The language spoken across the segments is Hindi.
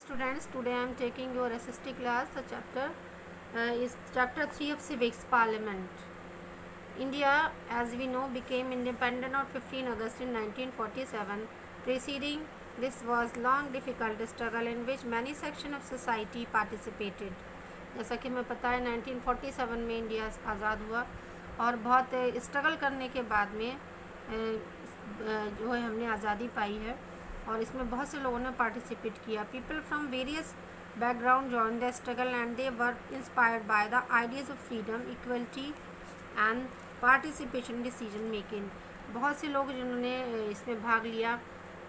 Students, today I am taking your SST class. The chapter is chapter 3 of Civics Parliament. India, as we know, became independent on 15 August in 1947. Preceding this was long difficult struggle in which many sections of society participated. जैसा कि हमें पता है 1947 में इंडिया आज़ाद हुआ और बहुत स्ट्रगल करने के बाद में जो है हमने आज़ादी पाई है और इसमें बहुत से लोगों ने पार्टिसिपेट किया. People from various background join the struggle and they were inspired by the ideas of freedom, equality and participation decision making. बहुत से लोग जिन्होंने इसमें भाग लिया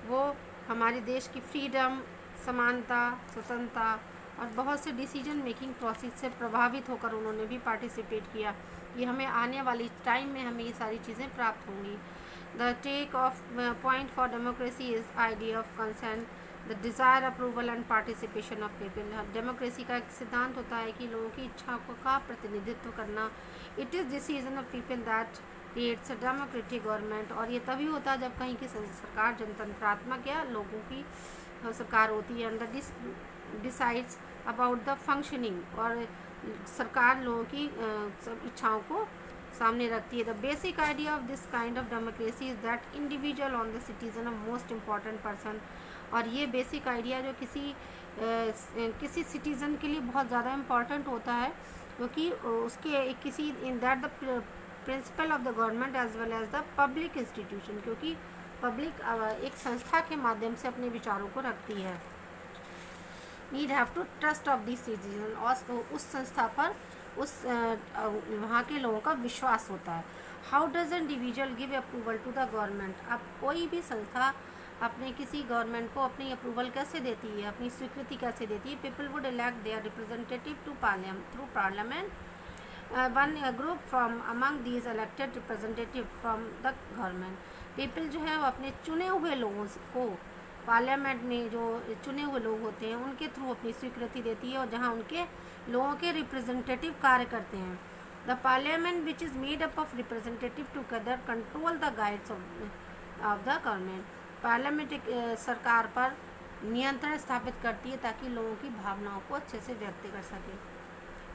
वो हमारे देश की फ्रीडम, समानता, स्वतंत्रता और बहुत से डिसीजन मेकिंग प्रोसेस से प्रभावित होकर उन्होंने भी पार्टिसिपेट किया. ये हमें आने वाली टाइम में हमें ये सारी चीज़ें प्राप्त होंगी. The take off point for democracy is idea of consent, the desire, approval and participation of people. Democracy का एक सिद्धांत होता है कि लोगों की इच्छाओं का प्रतिनिधित्व करना. It is decision of people that creates a democratic government. और ये तभी होता है जब कहीं की सरकार जनतंत्रात्मक या लोगों की सरकार होती है. Under decides about the functioning, और सरकार लोगों की इच्छाओं को सामने रखती है. The basic idea of this kind of democracy is that individual on the citizen of most important person. और ये बेसिक आइडिया जो किसी सिटीज़न के लिए बहुत ज़्यादा इम्पॉर्टेंट होता है क्योंकि उसके किसी in that the principal of the government as well as the public institution, क्योंकि पब्लिक एक संस्था के माध्यम से अपने विचारों को रखती है. Need have to trust of this citizen, और उस संस्था पर उस वहाँ के लोगों का विश्वास होता है. How does individual give approval to the government. अब कोई भी संस्था अपने किसी गवर्नमेंट को अपनी अप्रूवल कैसे देती है, अपनी स्वीकृति कैसे देती है. People would elect their representative to through parliament. One group from among these elected representative from the government. People जो है वो अपने चुने हुए लोगों को पार्लियामेंट में जो चुने हुए लोग होते हैं उनके थ्रू अपनी स्वीकृति देती है और जहाँ उनके लोगों के रिप्रेजेंटेटिव कार्य करते हैं. The parliament which is made up of representative together control the guides of the government. Parliament एक सरकार पर नियंत्रण स्थापित करती है ताकि लोगों की भावनाओं को अच्छे से व्यक्त कर सके.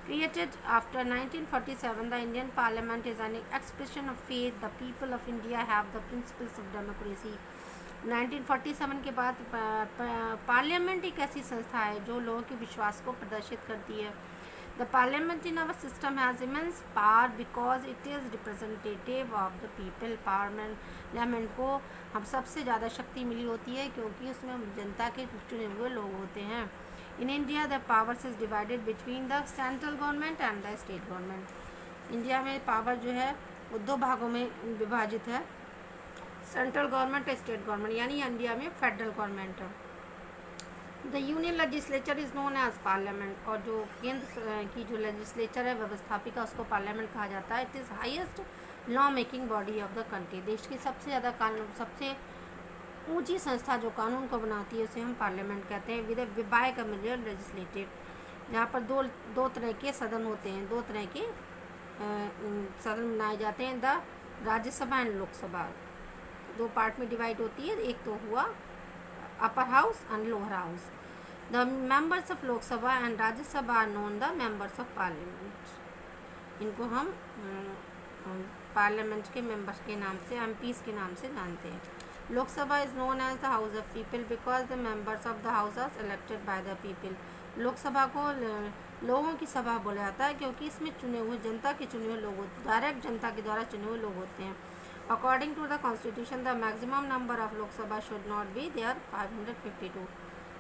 Created after 1947, the Indian Parliament is an expression of faith. The people of India have the principles of democracy. 1947 के बाद पार्लियामेंट एक ऐसी संस्था है जो लोगों के विश्वास को प्रदर्शित करती है. The parliament in our system has immense power because it is representative of the people. Parliament को हम सबसे ज़्यादा शक्ति मिली होती है क्योंकि उसमें जनता के चुने हुए लोग होते हैं. In India the powers is divided between the central government and the state government. India में पावर जो है वो दो भागों में विभाजित है, सेंट्रल गवर्नमेंट और स्टेट गवर्नमेंट, यानी इंडिया में फेडरल गवर्नमेंट है. The union legislature is known as parliament, और जो केंद्र की जो लेजिस्लेचर है व्यवस्थापिका उसको पार्लियामेंट कहा जाता है. It is highest law making body of the country. देश की सबसे ज़्यादा कानून, सबसे ऊंची संस्था जो कानून को बनाती है उसे हम पार्लियामेंट कहते हैं. विद बाय कम्युनिटी लेजिस्लेटिव, जहाँ पर दो तरह के सदन होते हैं, दो तरह के सदन बनाए जाते हैं. द राज्यसभा एंड लोकसभा दो पार्ट में डिवाइड होती है. एक तो हुआ upper house and lower house. The members of Lok Sabha and Rajya Sabha are known the members of parliament. इनको हम पार्लियामेंट के मेंबर्स के नाम से, एमपीज़ के नाम से जानते हैं. Lok Sabha is known as the house of people because the members of the house are elected by the people. Lok Sabha को लोगों की सभा बोला जाता है क्योंकि इसमें चुने हुए जनता के चुने हुए लोग, डायरेक्ट जनता के द्वारा चुने हुए लोग होते हैं. According to the constitution the maximum number of Lok Sabha should not be there 552.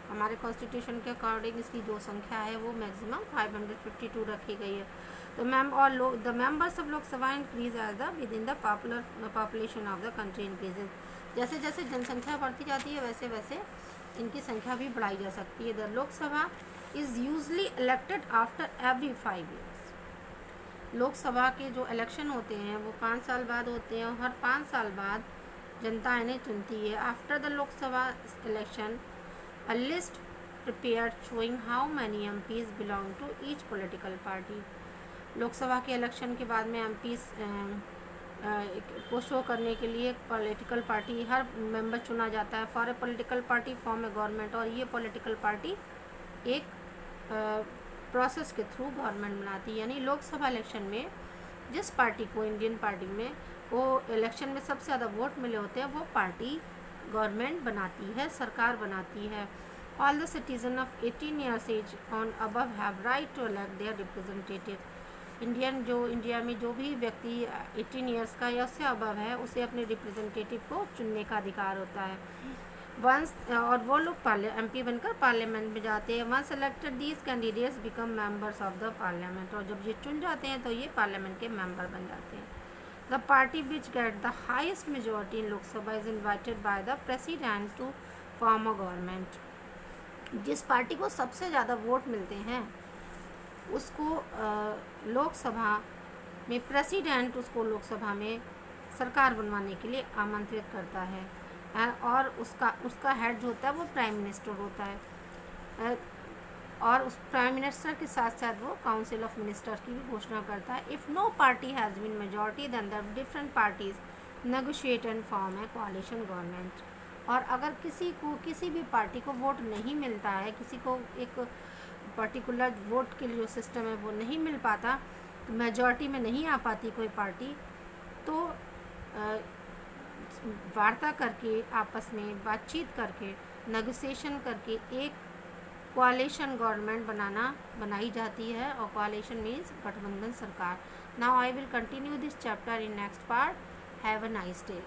हमारे कॉन्स्टिट्यूशन के अकॉर्डिंग इसकी जो संख्या है वो मैक्सिमम 552 रखी गई है. तो the members of Lok Sabha increase as the within the population of the country increases. जैसे जैसे जनसंख्या बढ़ती जाती है वैसे वैसे इनकी संख्या भी बढ़ाई जा सकती है. The Lok Sabha is usually elected after every 5 years. Lok Sabha के जो इलेक्शन होते हैं वो 5 साल बाद होते हैं और हर 5 साल बाद जनता इन्हें चुनती है. After the Lok Sabha election a list prepared showing how many MPs belong to each political party. Lok Sabha के इलेक्शन के बाद में एमपीज को शो करने के लिए पॉलिटिकल पार्टी हर मेंबर चुना जाता है. For a political party form A government, और ये पॉलिटिकल पार्टी एक प्रोसेस के थ्रू गवर्नमेंट बनाती है। यानी लोकसभा इलेक्शन में जिस पार्टी को, इंडियन पार्टी में वो इलेक्शन में सबसे ज़्यादा वोट मिले होते हैं, वो पार्टी गवर्नमेंट बनाती है, सरकार बनाती है। All the citizen of 18 years age on above have right to elect their representative. India में जो भी व्यक्ति 18 ईयर्स का या उससे अबव है, उसे अपने रिप्रेजेंटेटिव को चुनने का अधिकार होता है। वंस और वो लोग MP बनकर पार्लियामेंट में जाते हैं। Once elected these candidates become members of the parliament. और जब ये चुन जाते हैं तो ये पार्लियामेंट के मेंबर बन जाते हैं। The party which get the highest majority in Lok Sabha is invited by the president to form a government. जिस पार्टी को सबसे ज़्यादा वोट मिलते हैं उसको लोकसभा में प्रेसिडेंट उसको लोकसभा में सरकार बनवाने के लिए आमंत्रित करता है। और उसका हेड जो होता है वो प्राइम मिनिस्टर होता है। और उस प्राइम मिनिस्टर के साथ साथ वो काउंसिल ऑफ मिनिस्टर की भी घोषणा करता है। If no party has been majority then the different parties negotiate and form है कोalition गवर्नमेंट। और अगर किसी भी पार्टी को वोट नहीं मिलता है, किसी को एक पर्टिकुलर वोट के लिए जो सिस्टम है वो नहीं मिल पाता, तो मेजॉरिटी में नहीं आ पाती कोई पार्टी, तो वार्ता करके, आपस में बातचीत करके, नेगोशिएशन करके एक कोalition गवर्नमेंट बनाई जाती है। और कोalition मीन्स गठबंधन सरकार। Now I will continue this chapter in next part. Have a nice day.